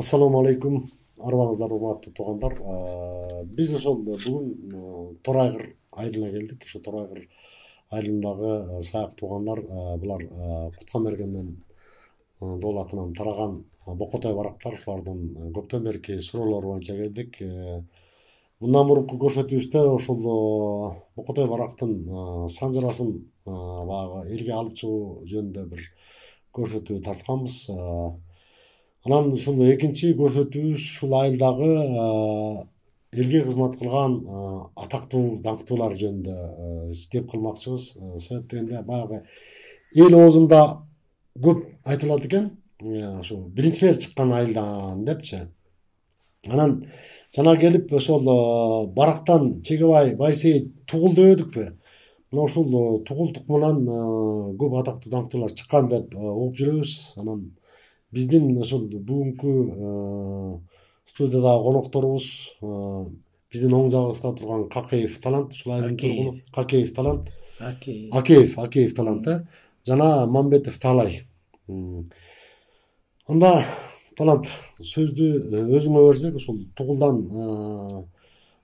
Ассаламу алейкум, арыбаңыздар урматтуу туугандар. Биз ошол бүгүн Торайгыр айылына келдик. Ошо Торайгыр айылындагы саяк туугандар булар Куткамергенден доолатынан тараган бокотой барактар, булардын көптөн берки суроолору боюнча келдик. Мындан мурунку көрсөтүүбүздө ошол бокотой барактын санжарасын баягы элге алып чыгуу жөнүндө бир көрсөтүү тартканбыз. Анан ушул экинчи көрсөтүүбүз ушул айылдагы элге кызмат кылган атактуу даңктуулар жөнүндө кеп кылмакчыбыз. Себеп дегенде баягы эл оозунда көп айтылат экен, ошо биринчилер чыккан айылдан депчи. Анан жана келип ошол барактан Чегебай Байсейит Тугул дебедикпи? Мына ушул Тугул тукумунан көп атактуу даңктуулар чыккан деп угуп жүрөбүз. Анан биздин ошол бүгүнкү студиядагы конокторубуз биздин оң жагыбызда турган Какеев Талант, ушул айылдын тургуну Какеев Талант, Акеев Талант, жана Мамбетов Таалай. Анда Талант, сөздү өзүңө берсек, ушул Тугулдан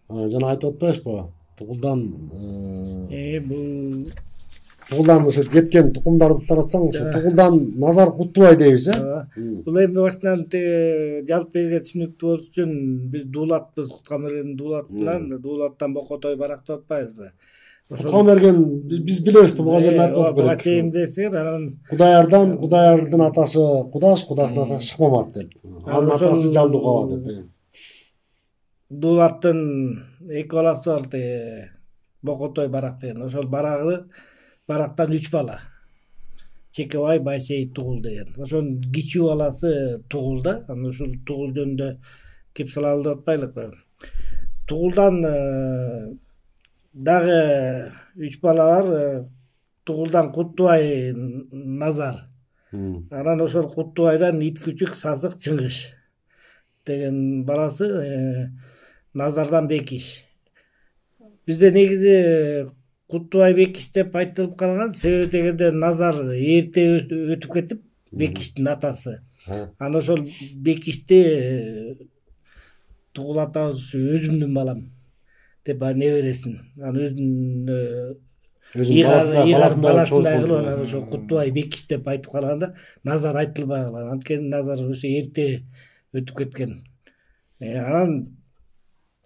жана айтып атпайсызбы? Тугулдан ошо кеткен тукумдарды таратсаң, ошо Тугулдан Назар Куттубай дейбиз, Бул эми башынан жалпы элге түшүнүктүү болуш үчүн биз дуулатпыз, Куткамерген дуулатынан, дуулаттан Бокотой барак деп атпайбызбы? Куткамерген биз билебиз, буга жерин айтып Буга берет. чейин билесиңер, анан Кудайардын атасы Кудаш, Кудасынын атасы Шыкмамат деп. Анын атасы Жалдугава деп. дуулаттын эки баласы бар, Бокотой барак деген. Ошол барактан 3 бала. Чекебай Байсейит Тугул деген. Ошонун кичүү баласы Тугулда. Анан ушул Тугул жөнүндө кеп салалы деп атпайлыкпы? Тугулдан дагы 3 бала бар. Тугулдан Куттубай Назар. Анан ошол Куттубайдан ит күчүк Сазык Чыңгыш деген баласы, Назардан Бекиш. Бизде негизи Куттубай Бекиш деп айтылып калган, себеби дегенде Назар эрте өтүп кетип, Бекиштин атасы. Анан ошол Бекишти Тугул атабыз өзүмдүн балам деп небересин, анан баласындай кылып анан ошол Куттубай Бекиш деп айтып калганда, Назар айтылбай калган. Анткени Назар ошо эрте өтүп кеткен. Анан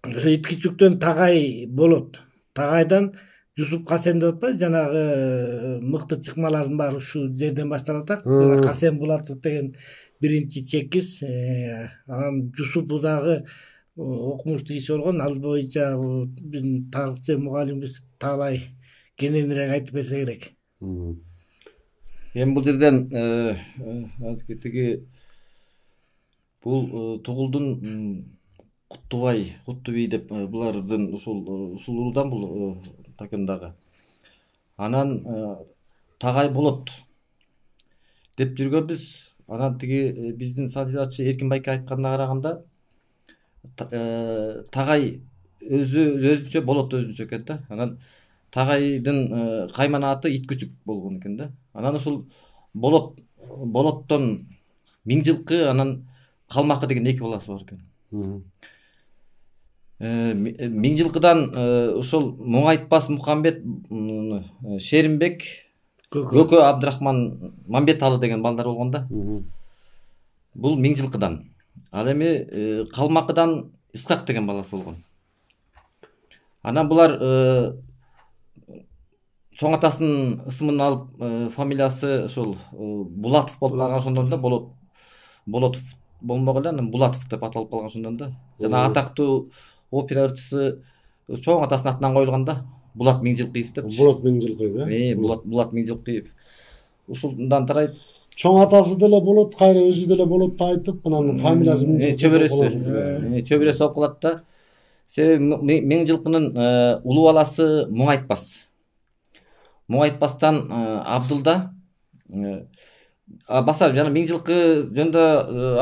ошо ит күчүктөн Тагай болот. Тагайдан Жусуп Касен деп атпайбы, жанагы мыкты чыкмалардын баары ушул жерден башталат. Касен Булатов деген биринчи чекиз. Анан Жусупу дагы окумуштуу киши болгон. Ал боюнча биздин тарыхчы мугалимибиз Таалай кененирээк айтып берсе керек. Эми бул жерден азыркы тиги бул Тугулдун Куттубей деп булардын ушул урудан бул такындагы. Анан Тагай болот деп жүргөнбүз. Анан тиги биздин санжарачы Эркин байке айтканына караганда Тагай өзүнчө болот өзүнчө экен да. Анан Тагайдын каймана аты ит күчүк болгон экен да. Анан ушул болоттон Миңжылкы, анан Калмакы деген эки баласы бар экен. Миңжылкыдан ушул Муңайтпас Мукамбет, Шеримбек, Көкө Абдрахман, Мамбеталы деген балдар болгон да. Бул Миңжылкыдан. Ал эми Калмакыдан Исхак деген баласы болгон. Анан булар чоң атасынын ысымын алып, фамилиясы ошол Булатов болуп калган, ошондон да Болотов болмогон эле, анан Булатов деп аталып калган ошондон да. Жана атактуу опера ырчысы чоң атасынын атынан коюлган да, Булат Миңжилкыев деп. Булат Миңжилкыев, Булат Миңжилкыев. Ушундан тарайт. Чоң атасы деле болот, кайра өзү деле болот айтып, анан фамилиясы чөбөрөсү болуп калат да. Себеби Миңжилкынын улуу баласы Муңайтпастан Абдылда. Баса жана Миңжилкы жөнүндө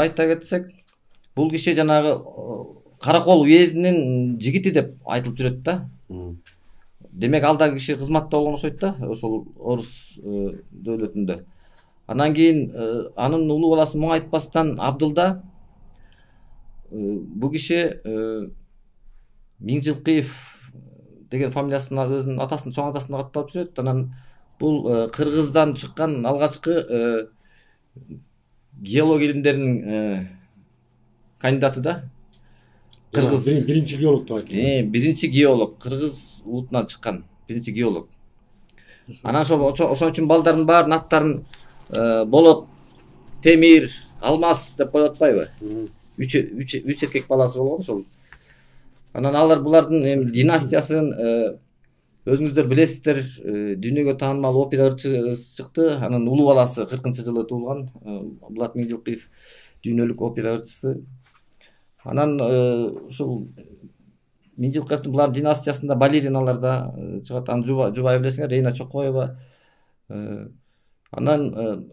айта кетсек, бул киши жанагы Каракол уездинин жигити деп айтылып жүрөт да. Демек алда киши кызматта болгон окшойт да, ошол орус дөөлөтүндө. Анан кийин анын улуу баласы Муңайтпастан Абдылда бул киши Миңжилкыев деген фамилиясын өзүнүн атасынын чоң атасына катталып жүрөт. Анан бул Кыргыздан чыккан алгачкы геолог илимдеринин кандидаты да. Кыргыз биринчи геолог деп айтылат. Биринчи геолог, кыргыз улутунан чыккан биринчи геолог. Анан ошон үчүн балдардын баарын аттарын Болот, Темир, Алмаз деп коюп атпайбы? Үч эркек баласы болгон ошол. Анан алар булардын династиясын өзүңүздөр билесиздер, дүйнөгө таанымал опера ырчысы чыкты. Анан улуу баласы 40-жылы туулган Булат Миңжилкыев дүйнөлүк опера ырчысы. Анан ушул Миңжилкыевдин булар династиясында балериналар да чыгат. Анан жубай билесиңер, Рейна Чокоева. Анан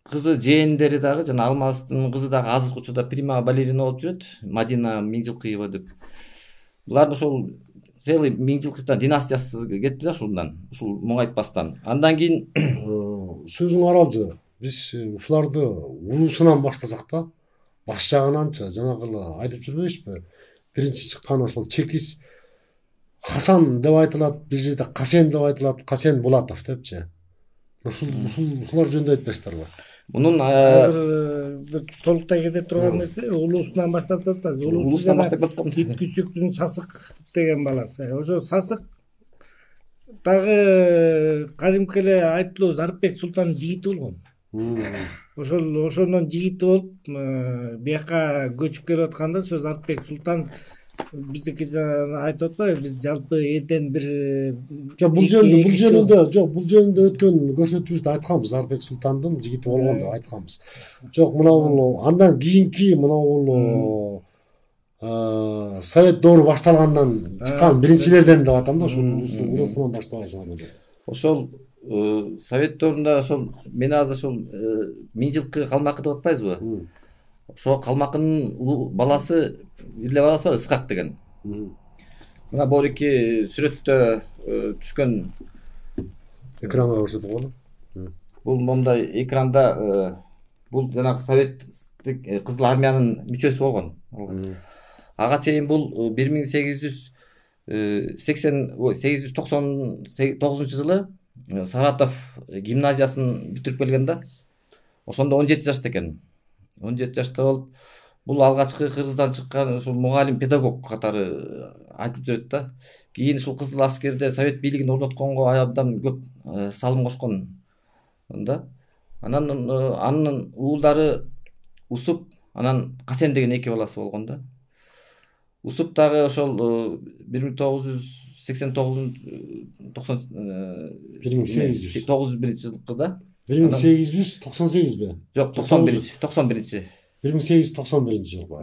кызы жээндери дагы жана Алмаздын кызы дагы азыркы учурда прима балерина болуп жүрөт, Мадина Миңжилкыева деп. Булардын ошол целый Миңжилкыевдин династиясы кетти да ушундан, ушул моң айтпастан. Андан кийин сөзүң аралжы. Биз ушуларды улуусунан баштасак да, баш жагынанчы жанагы айтып жүрбөйбүзбү? Биринчи чыккан ошол чекис Хасан деп айтылат, бир жерде Касен деп айтылат, Касен Булатов депчи. Ушулар жөнүндө айтпайсыздарбы? Мунун бир толуктай кете турган нерсе улуусунан баштап атат. Улуусунан баштап аткам. Ит Күсүктүн Сасык деген баласы. Ошо Сасык дагы кадимки эле айыптуу Зарыпбек Султандын жигити болгон. Ошондон жигити болуп, бияка көчүп келип атканда ошо Зарыпбек Султан биздики айтып атпайбы, биз жалпы элден бир бул жөнүндө өткөн көрсөтүүбүздө айтканбыз, Зарыпбек Султандын жигити болгон деп айтканбыз. Жок, мына бул андан кийинки мына бул Совет доору башталгандан чыккан биринчилерден деп атам да, ушул улуусунан баштабайсыңарбы? Ошол Совет доорунда ошол мен азыр ошол Миңжилкы калмакы деп атпайбызбы? Ошо калмакынын баласы, бир эле баласы бар, Ысқақ деген. Мына борики сүрөттө түшкөн экранга көрсөтүп койгон. Бул момундай экранда бул жанагы Советтик Кызыл армиянын мүчөсү болгон. Ага чейин бул 1899 жылы Саратов гимназиясын бүтүрүп келген да. Ошондо 17 жашта экен. 17 жашта болуп, бул алгачкы Кыргыздан чыккан ушул мугалим педагог катары айтып жүрөт да. Кийин ушул Кызыл аскерде Совет бийлигин орнотконго абдан көп салым кошкон да. Анан анын уулдары Усуп, анан Касен деген эки баласы болгон да. Усуп дагы ошол 1891-жылкыда 1898бі? Жоқ, 91-ci. 1891 жылғы.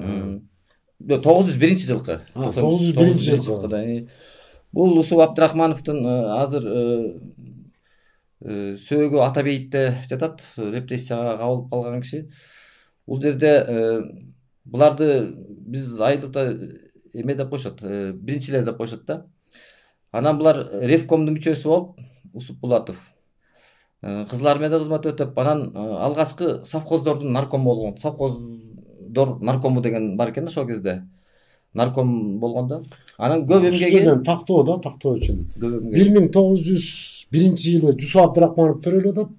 901 жылқы. 901 жылқыда. Бұл Усуп Абдрахмановтың азыр сөөгү Атабейитте жатат, репрессияга кабылып калган киши. Бул жерде буларды биз айылыкта эме деп коюшат, биринчилер деп коюшат да. Анан булар Ревкомдун мүчөсү болуп, Усуп Булатов Кызыл армияда кызмат өтөп, анан алгачкы совхоздордун наркому болгон. Совхоздор наркому деген бар экен ошол кезде. Нарком болгон да. Анан көп эмгеги тактоо да, тактоо үчүн. 1901 жылы Жусуп Абдрахманов төрөлүп атат.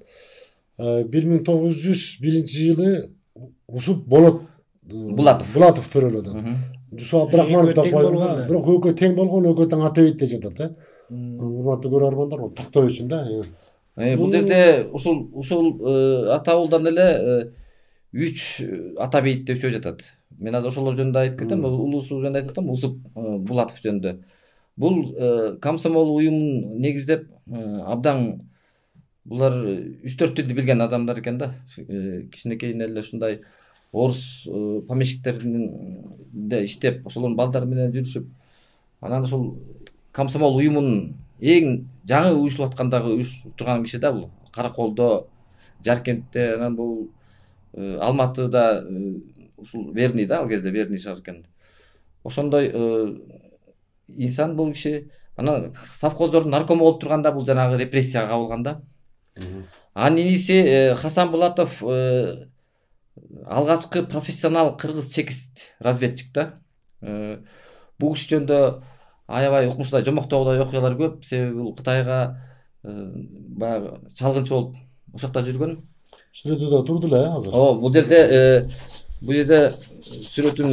1901 жылы Усуп Булатов төрөлүп атат. Жусуп Абдрахманов да койгон, бирок экөө тең болгон, экөө тең Атабейтте жатат, урматтуу көрөрмандар, тактоо үчүн да. Бул жерде ушул атабылдан эле 3 Атабейтте үшөө жатат. Мен азыр ошолор жөнүндө айтып кетем, улуусу жөнүндө айтып атам, Усуп Булатов жөнүндө. Бул комсомол уюмун негиздеп абдан булар 3-4 тилди билген адамдар экен да. Кичинекейин эле ушундай орус помещиктеринде иштеп, ошолордун балдары менен жүрүшүп, анан ошол комсомол уюмунун эң жаңы уюшулуп аткандагы уюшуп турган киши да бул. Караколдо, Жаркентте, анан бул Алматыда ушул Верный да, ал кезде Верный шаар экен. Ошондой инсан бул киши. Анан совхоздордун наркому болуп турганда бул жанагы репрессияга кабылган да. Анын иниси Хасан Булатов алгачкы профессионал кыргыз чекист разведчик да. Бул киши жөнүндө аябай укмуштай жомоктогудай окуялар көп. Себеби бул Кытайга баягы чалгынчы болуп ошол жакта жүргөн. Сүрөтүдө турду эле азыр. Бул жерде сүрөтүн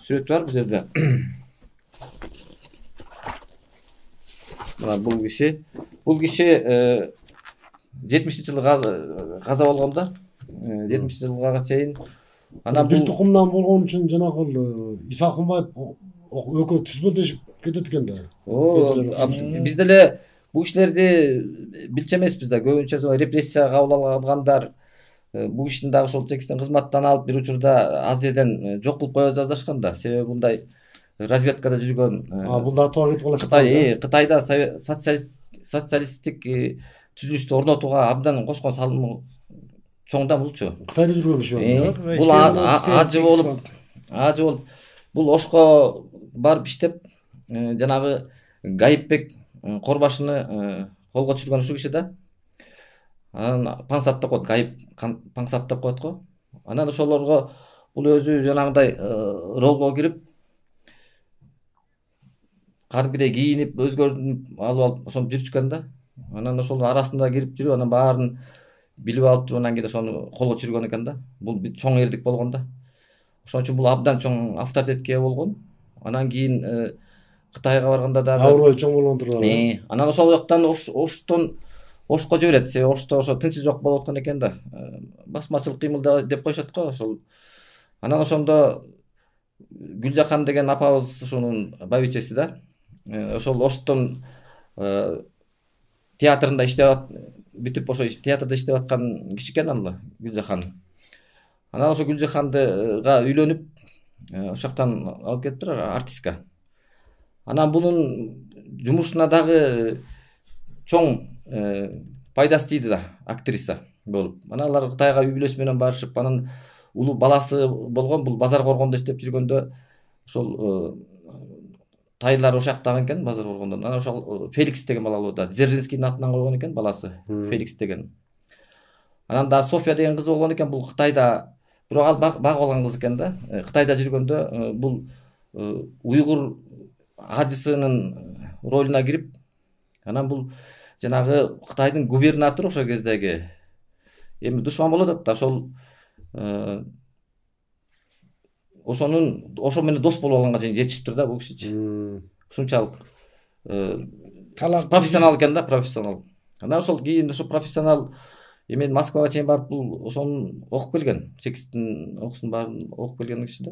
сүрөт бар бул жерде. Мына бул киши 70-жылы каза болгон да. 70-жылга чейин анан бир тукумдан болгон үчүн жанагы Иса Акынбаев экөө түзбөлдөшүп кетет экен да. Биз деле бул кишилерди билчү эмеспиз да. Көбүнчө репрессияга кабыл алгандар, бул кишини дагы ошол чекистен кызматтан алып бир учурда аз жерден жок кылып кое жаздашкан да. Себеби мындай разведкада жүргөн. Бул да туура кетип калат. Кытайда социалисттик түзүлүштү орнотууга абдан кошкон салымы чоң да булчу. Кытайда жүргөн киши. Бул ажы болуп бул Ошко барып иштеп, жанагы Гайыпбек Корбашыны колго түшүргөн ушул киши да. Анан Пансат деп коет, Гайып Пансат деп коет го. Анан ошолорго бул өзү жанагындай ролго кирип, кадимкидей кийинип, өзгөртүп алып ошону жүрчүкөн да. Анан ошол арасында кирип жүрүп, анан баарын билип алып туруп, анан кийин ошону колго түшүргөн экен да. Бул бир чоң эрдик болгон да. Ошон үчүн бул абдан чоң авторитетке ээ болгон. Анан кийин Кытайга барганда дагы аброй чоң болгон турат. Анан ошол жактан Ошко жиберет. Себеби Ошто ошо тынчы жок болуп аткан экен да. Басмачылык кыймылда деп коюшат го ошол. Анан ошондо Гүлжахан деген апабыз ошонун байбичеси да. Ошол Оштон театрында иштеп бүтүп, ошо театрда иштеп аткан киши экен ал Гүлжахан. Анан ошо Гүлжаханга үйлөнүп, ошол жактан алып кетиптир артистка. Анан бунун жумушуна дагы чоң пайдасы тийди да, актриса болуп. Анан алар Кытайга үй бүлөсү менен барышып, анан улуу баласы болгон, бул базар коргондо иштеп жүргөндө ошол тайлар ошактаган экен базар коргондо. Анан ошол Феликс деген бала болот да. Дзержинскийдин атынан койгон экен баласы, Феликс деген. Анан да София деген кызы болгон экен, бул Кытайда, бирок ал багып алган кыз экен да. Кытайда жүргөндө бул уйгур ажысынын ролуна кирип, анан бул жанагы Кытайдын губернатору ошол кездеги эми душман болуп атат да, ошо менен дос болуп алганга чейин жетишиптир да бул кишичи. Ушунчалык профессионал экен да, профессионал. Анан ошол кийин ошо профессионал эмен Москвага чейин барып бул ошону окуп келген. Чекисттин окуусун баарын окуп келген киши да.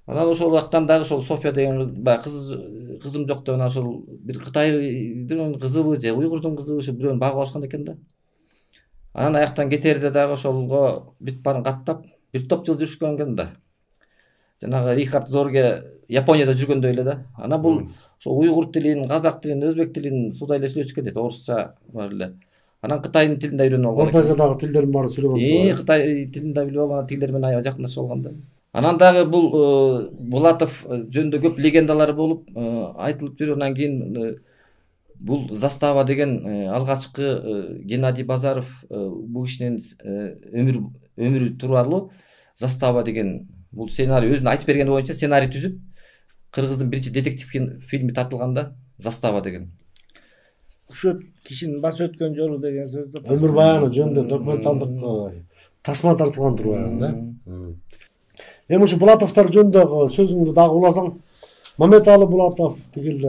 Анан ошол жактан дагы ошол София деген кызым жок деп, анан ошол бир Кытайдын кызыбы же уйгурдун кызыбы ушу бирөөнү багып алышкан экен да. Анан аяктан кетерде дагы ошолго бүт баарын каттап бир топ жыл жүрүшкөн экен да. Жанагы Рихард Зорге Японияда жүргөндөй эле да. Анан бул ошо уйгур тилин, казак тилин, өзбек тилин суудай эле сүйлөшкөн дейт, орусча бар эле. Анан Кытайдын тилин да үйрөнүп алган. Орта Азиядагы тилдердин баарын сүйлөгөн. Кытай тилин да билип алган, тилдер менен аябай жакындашып алган да. Анан дагы бул Булатов жөнүндө көп легендалар болуп айтылып жүр. Анан кийин бул Застава деген алгачкы Геннадий Базаров бул кишинин өмүрү тууралуу Застава деген бул сценарий өзүнүн айтып бергени боюнча сценарий түзүп, кыргыздын биринчи детектив фильми тартылган да, Застава деген. Ошо кишинин басып өткөн жолу деген сөздү. Өмүр баяны жөнүндө документалдык тасма тартылган турбайбы да. Эми ушу Булатовдор жөнүндө сөзүңдү дагы уласаң, Мамедали Булатов тигил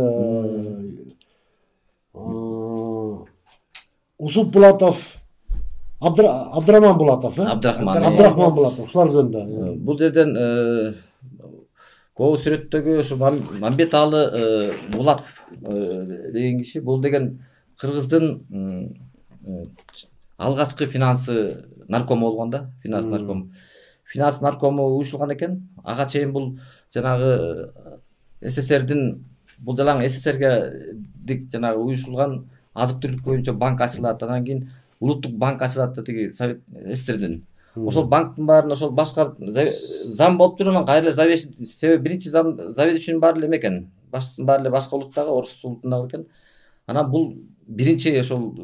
Усуп Булатов, Абдрахман Булатов, Абдрахман Булатов, ушулар жөнүндө. Бул жерден коо сүрөттөгү ушу Мамбеталы Булатов деген киши, бул деген кыргыздын алгачкы финансы наркому болгон да, финанс наркому. Финанс наркому уюшулган экен. Ага чейин бул жанагы СССРдин, бул жалаң СССРге жанагы уюшулган азык түлүк боюнча банк ачылат, анан кийин улуттук банк ачылат да, тиги Совет СССРдин. Ошол банктын баарын ошол башкарып зам болуп жүрүп, анан кайра эле себеби биринчи зам заведующийдин баары эле эме экен. Башчысынын баары эле башка улуттагы, орус улутундагы экен. Анан бул биринчи ошол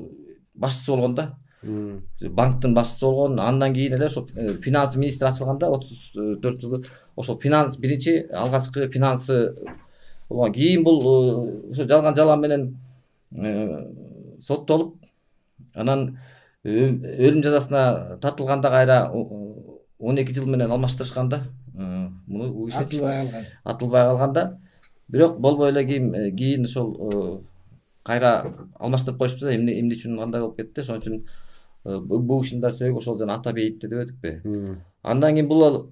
башчысы болгон да. Банктын башчысы болгон. Андан кийин эле ошо финанс министри ачылганда 34 жылы ошо финанс биринчи алгачкы финансы болгон. Кийин бул ошо жалган жалан менен соттолуп, анан өлүм жазасына тартылганда кайра 12 жыл менен алмаштырышкан да. Муну атылбай калганда, бирок болбой эле кийин ошол кайра алмаштырып коюшпу да. Эмне үчүн кандай болуп кетти? Ошон үчүн бул ишин да сөйгү ошол жана ата бейитти деп өтүкпү. Андан кийин бул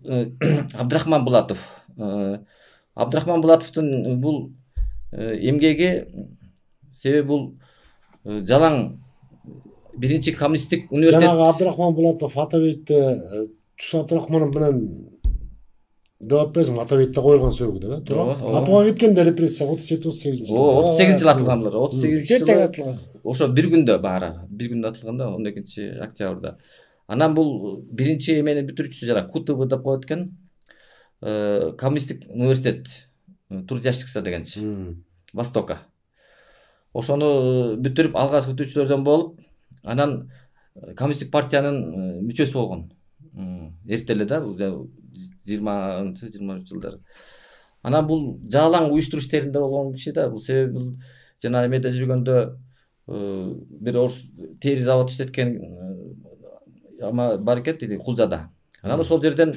Абдрахман Булатов. Абдрахман Булатовдун бул эмгеги себеби бул жалаң биринчи коммунисттик университет. Жанагы Абдрахман Булатов Атабейитте Чус Абдрахманов менен деп атпайсыңбы? Атабейтте койгон сөөгү деп, туура? Атууга кеткенде репрессия 37-38 жыл. 38 жыл атылгандар. 38 жыл атылган. Ошо бир күндө баары, бир күндө атылган да, 12 октябрда. Анан бул биринчи эмени бүтүрүүчүсү жана КУТБ деп коет экен. Коммунисттик университет, трудящикса дегенчи. Востока. Ошону бүтүрүп алгачкы бүтүүчүлөрдөн болуп, анан коммунисттик партиянын мүчөсү болгон. Эрте эле да, 20-23 жылдары. Анан бул жалаң уюштуруу иштеринде болгон киши да. Бул себеби бул жана эмеде жүргөндө бир орус тери завод иштеткен ама бар экен дейди Кулжада. Анан ошол жерден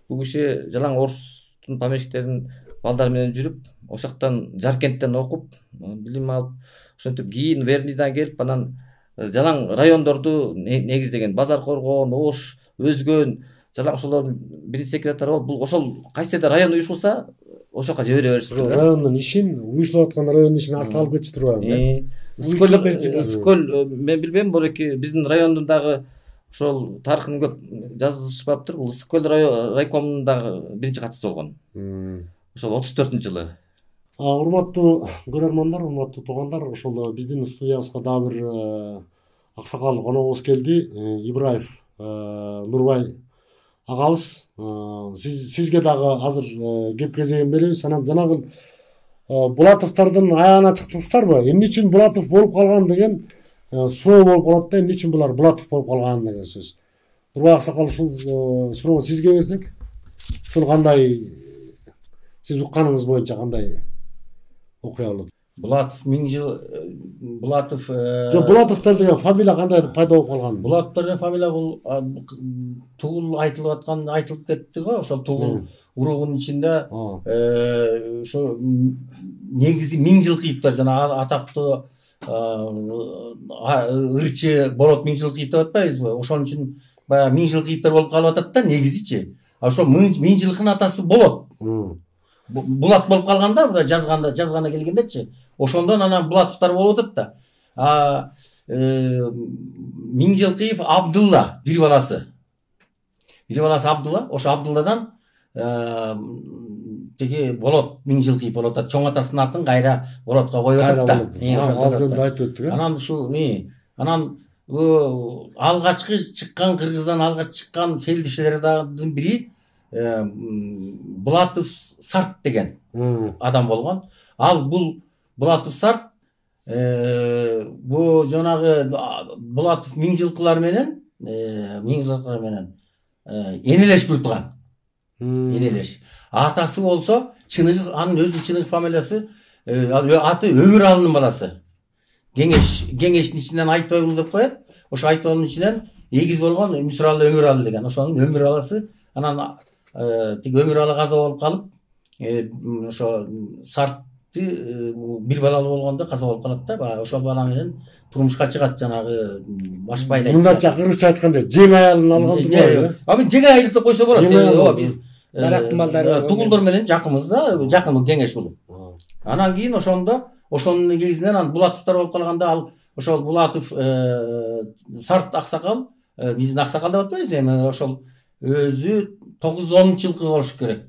бул киши жалаң орустун помещиктерин балдар менен жүрүп, ошоктон Жаркенттен окуп, билим алып, ошентип кийин Вернийдан келип, анан жалаң райондорду негиздеген, Базар Коргон, Ош, Өзгөн, жалаң ошолордун биринчи секретары болуп, бул ошол кайсыда район уюшулса, ошока жибере беришти. Райондун ишин, уюшулуп аткан райондун ишин астыга алып кетишти турбайбы? Скөл мен билбейм, бореки биздин райондун дагы ошол тарыхын көп жазышпаптыр. Бул Скөл райкомунун дагы биринчи катчысы болгон. Ошол 34-жылы. Урматтуу көрөрмандар, урматтуу туугандар, ошол биздин студиябызга дагы бир аксакал коногубуз келди. Ибраев Нурбай агабыз. Сизге дагы азыр кеп кезегин беребиз. Анан жанагы Булатовдордун аягына чыктыңыздарбы? Эмне үчүн Булатов болуп калган деген суроо болуп калат да, эмне үчүн булар Булатов болуп калган деген сөз. Нурбай аксакал, ушул суроону сизге берсек, ушул кандай, сиз укканыңыз боюнча кандай окуя болот? Булатов 1000 жыл Булатов жок, Булатовдор деген фамилия кандай пайда болуп калган? Булатовдор деген фамилия бул тугул айтылып кетти го, ошол тугул уругунун ичинде ошо негизи Миңжилкиевдер жана атактуу ырчы Болот Миңжилкиев деп атпайбызбы? Ошон үчүн баягы Миңжилкиевдер болуп калып атат да, негизичи. Ошо Миңжилкинин атасы Болот. Булат болуп калганда, мына жазганда келгендечи. Ошондон анан Булатовдор болуп атат да. Миңжилкиев Абдулла, бир баласы. Бир баласы Абдулла, ошо Абдулладан теги Болот Миңжилкиев болуп атат. Чоң атасынын атын кайра Болотко коюп атат да. Ошондо айтып өттүк. Анан ушул анан алгачкы чыккан, Кыргыздан алгач чыккан фельдшерлердин бири Булатов Сарт деген адам болгон. Ал бул Булатов Сарт бу жанагы Булатов Миңжилкылар менен энелешип турган. Энелеш. Атасы болсо Чыныгы, анын өзүнүн Чыныгы фамилиясы, аты Өмүралынын баласы. Кеңештин ичинен Айтбайбул деп коет. Ошо Айтбайбулдун ичинен эгиз болгон Мүсүралы Өмүралы деген. Ошонун Өмүралысы, анан тиги Өмүралы каза болуп калып, ошо Сартты бир балалуу болгондо каза болуп калат да. Ошол бала менен турмушка чыгат, жанагы баш байлайт. Мындача кыргызча айтканда жең аялын алган турбайбы? Мен жең айылып деп койсо болот. Биз барактын балдары тугулдор менен жакынбыз да, жакын кеңеш болуп. Анан кийин ошонун негизинен анан Булатовдор болуп калганда, ал ошол Булатов Сарт аксакал, биздин аксакал деп атпайбызбы, эми ошол өзү 910-жылкы болуш керек.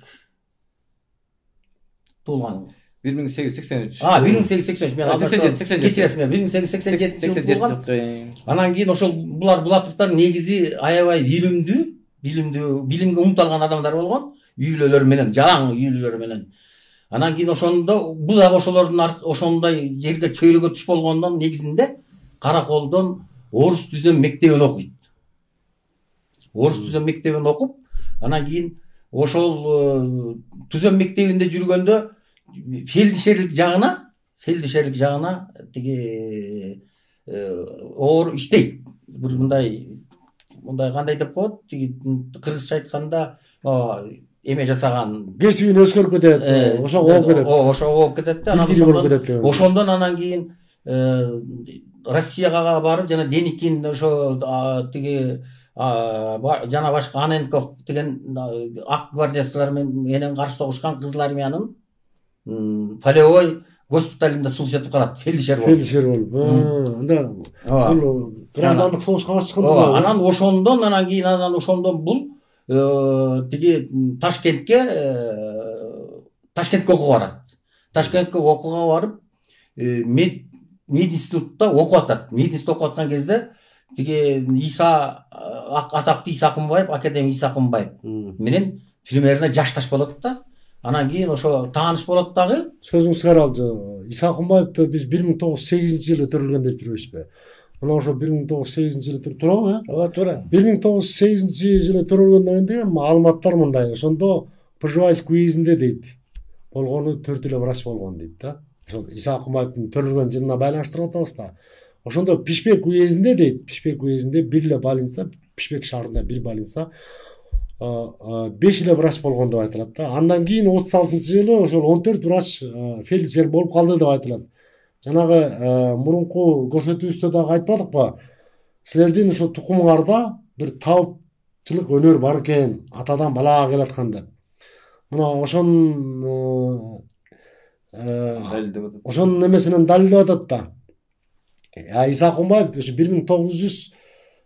Туулган 1883. 1883. Мен 1887 туулган. Анан кийин ошол Булатовдор негизи аябай билимге умталган адамдар болгон, үйлөлөр менен, жалаң үйлөлөр менен. Анан кийин ошондо бул да ошолордун ошондой жерге чөйрөгө түш болгондон негизинде Караколдон орус түзем мектебин окуйт. Орус түзем мектебин окуп, анан кийин ошол түзем мектебинде жүргөндө фельдшерлик жагына тиги оор иштейт. Бир мындай кандай деп коет, тиги кыргызча айтканда эме жасаган кесибин өзгөрүп кетет, ошо ооп кетет да. Ошондон анан кийин Россияга барып, жана Деникин ошо тиги жана башка Аненков деген ак гвардиячылар менен каршы согушкан Кызыл армиянын полевой госпиталында служить этип калат, фельдшер болуп. Анда бул граждандык согушка катышкан. Анан ошондон бул тиги Ташкентке окууга барат. Ташкентке окууга барып, мединститутта окуп атат. Мединститутта окуп аткан кезде тиги атактуу Иса Акынбаев, академик Иса Акынбаев менен примерно жашташ болот да. Анан кийин ошо тааныш болот дагы. Сөзүңүз каралжы. Иса Акынбаевди биз 1908-жылы төрөлгөн деп жүрөбүзбү? Мына ошо 1908-жылы турабы? Ооба, туура. 1908-жылы төрөлгөндөн кийин маалыматтар мындай. Ошондо Пржевальск уездинде дейт. Болгону 4 эле врач болгон дейт да. Ошо Иса Акынбаевдин төрөлгөн жылына байланыштырып атабыз да. Ошондо Пишпек уездинде дейт. Пишпек уездинде бир эле больница, Пишпек шаарында бир больница 5 эле врач болгон деп айтылат да. Андан кийин 36-жылы ошол 14 врач фельдшер болуп калды деп айтылат. Жанагы мурунку көрсөтүүбүздө дагы айтпадыкпы? Силердин ошо тукумуңарда бир табыпчылык өнөр бар экен, атадан балага келаткан деп. Мына ошонун немесинен далилдеп атат да. Иса Акынбаев ошо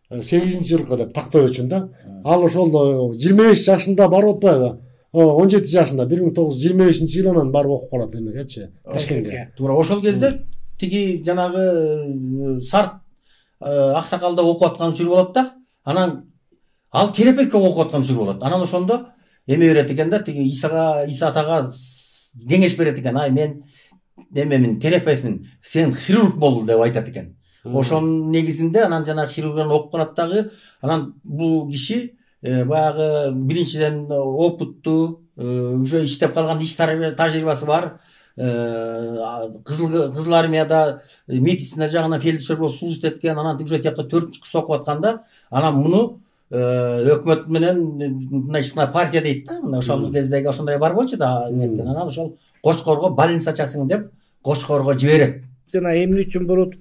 1908-жылкы деп тактоо үчүн да. Ал ошол 25 жашында барып атпайбы? 17 жашында 1925-жылы анан барып окуп калат эмекечи, Ташкентке. Туура ошол кезде тиги жанагы Сарт аксакалда окуп аткан учур болот да. Анан ал терапевтке окуп аткан учур болот. Анан ошондо эме берет экен да, тиги Иса атага кеңеш берет экен. Ай, мен демемин, терапевтмин, сен хирург бол деп айтат экен. Ошонун негизинде анан жана хирургдан окуп калат дагы. Анан бул киши баягы биринчиден опыттуу, уже иштеп калган иш тажрыйбасы бар. Кызыл армияда медицина жагынан фельдшер болуп служить эткен. Анан уже тиякта 4-курс окуп атканда, анан муну өкмөт менен мындай партия дейт да. Мына ошол кездеги ошондой бар болчу да. Анан ошол Кошкорго больница ачасың деп Кошкорго жиберет. Жана эмне үчүн болуп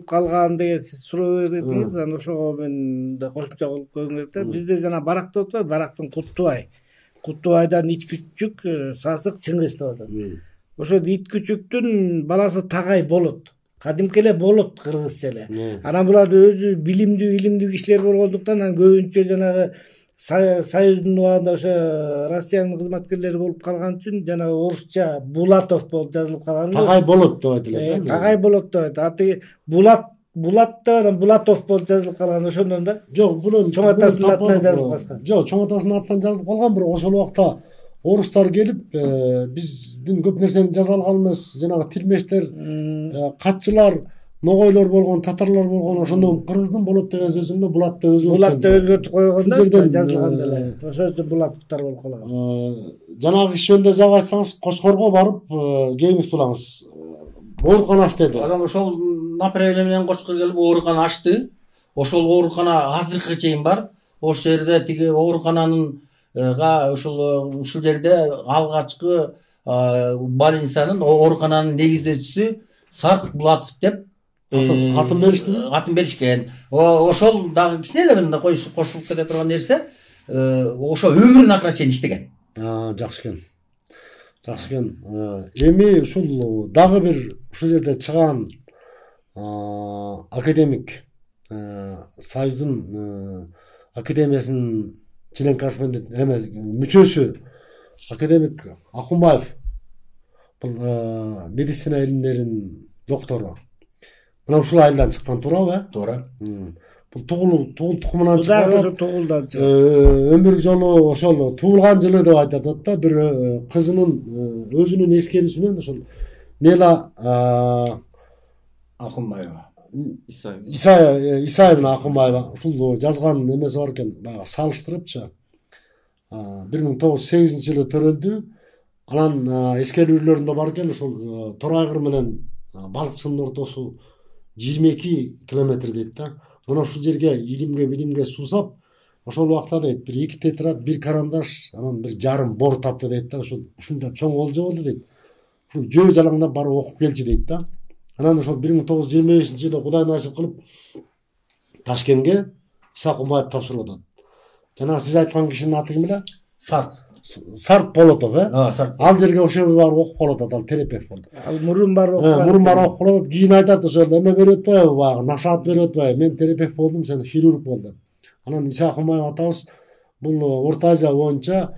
калган деген сиз суроо бердиңиз, анан ошого мен да кошумча кылып койгум келет да. Бизде жана барак деп атпайбы, барактын Кутубайдан ит күчүк, сасык Чыңгыз деп атат. Ошо ит күчүктүн баласы Тагай болот. Кадимки эле болот, кыргызча эле. Анан булар өзү илимдүү кишилер болгондуктан анан көбүнчө жанагы Союздун убагында ошо Россиянын кызматкерлери болуп калган үчүн жана орусча Булатов болуп жазылып калган. Тагай болот деп айтылат. Тагай болот деп айтат. Аты Булатта Булатов болуп жазылып калган ошондон да. Жок, бул чоң атасынын атынан жазылып калган. Жок, чоң атасынын атынан жазылып калган, бирок ошол убакта орустар келип, биздин көп нерсени жаза алган эмес, жанагы тилмештер, катчылар, ногойлор болгон, татарлар болгон, ошондон кыргыздын болот деген сөзүн Булатты өзгөртүп койгондо жазылган деле. Ошо Булатовтар болуп калган. Жанагы киши жөнүндө жак айтсаңыз, Кошкорго барып кеңиш туулаңыз. Оорукана ачты деди. Анан ошол направление менен Кошкор келип оорукана ачты. Ошол оорукана азыркыга чейин бар. Ошол жерде тиги оорукананын ушул жерде алгачкы больницанын, оорукананын негиздөөчүсү Сарт Булатов деп атын бериштиби? Атын беришкен. Ошол дагы кичине эле мында кошулуп кете турган нерсе, ошо өмүрүнүн акырына чейин иштеген. Жакшы экен. Эми ушул дагы бир ушул жерде чыган академик, Союздун академиясынын член корреспондент эмес мүчөсү академик Акынбаев, бул медицина илимдеринин доктору. Мына ушул айылдан чыккан, туурабы? Туура. Бул тукумунан чыккан. Туулдан чыккан. Өмүр жолу ошол туулган жылы деп айтат да, бир кызынын өзүнүн эскерүүсүнөн ошол Нела Акынбаева. Исаевна Акымбаева ушул жазган эмеси бар экен, баягы салыштырыпчы. 1908-жылы төрөлдү. Анан эскерүүлөрүндө бар экен, ушул Торайгыр менен Балыкчынын ортосу 22 километр дейт да. Мына ушул жерге илимге билимге суусап, ошол убакта дейт бир 2 тетрадь, 1 карандаш, анан 1,5 бор тапты дейт да. Ушунда чоң олжо болду дейт. Ушул жөө жалаңдап барып окуп келчи дейт да. Анан ошол 1925-жылы Кудай насип кылып Ташкентке Иса Акымбаев тапшырып атат. Жана сиз айткан кишинин аты ким эле? Сарт Болотов, Сарт. Ал жерге ошол барып окуп калып атат, ал терапевт болду. Ал мурун барып окуп. Мурун барып окуп калып, кийин айтат ошол эме берип атпайбы, баягы насаат берип атпайбы, мен терапевт болдум, сен хирург бол деп. Анан Иса Акымбаев атабыз бул Орто Азия боюнча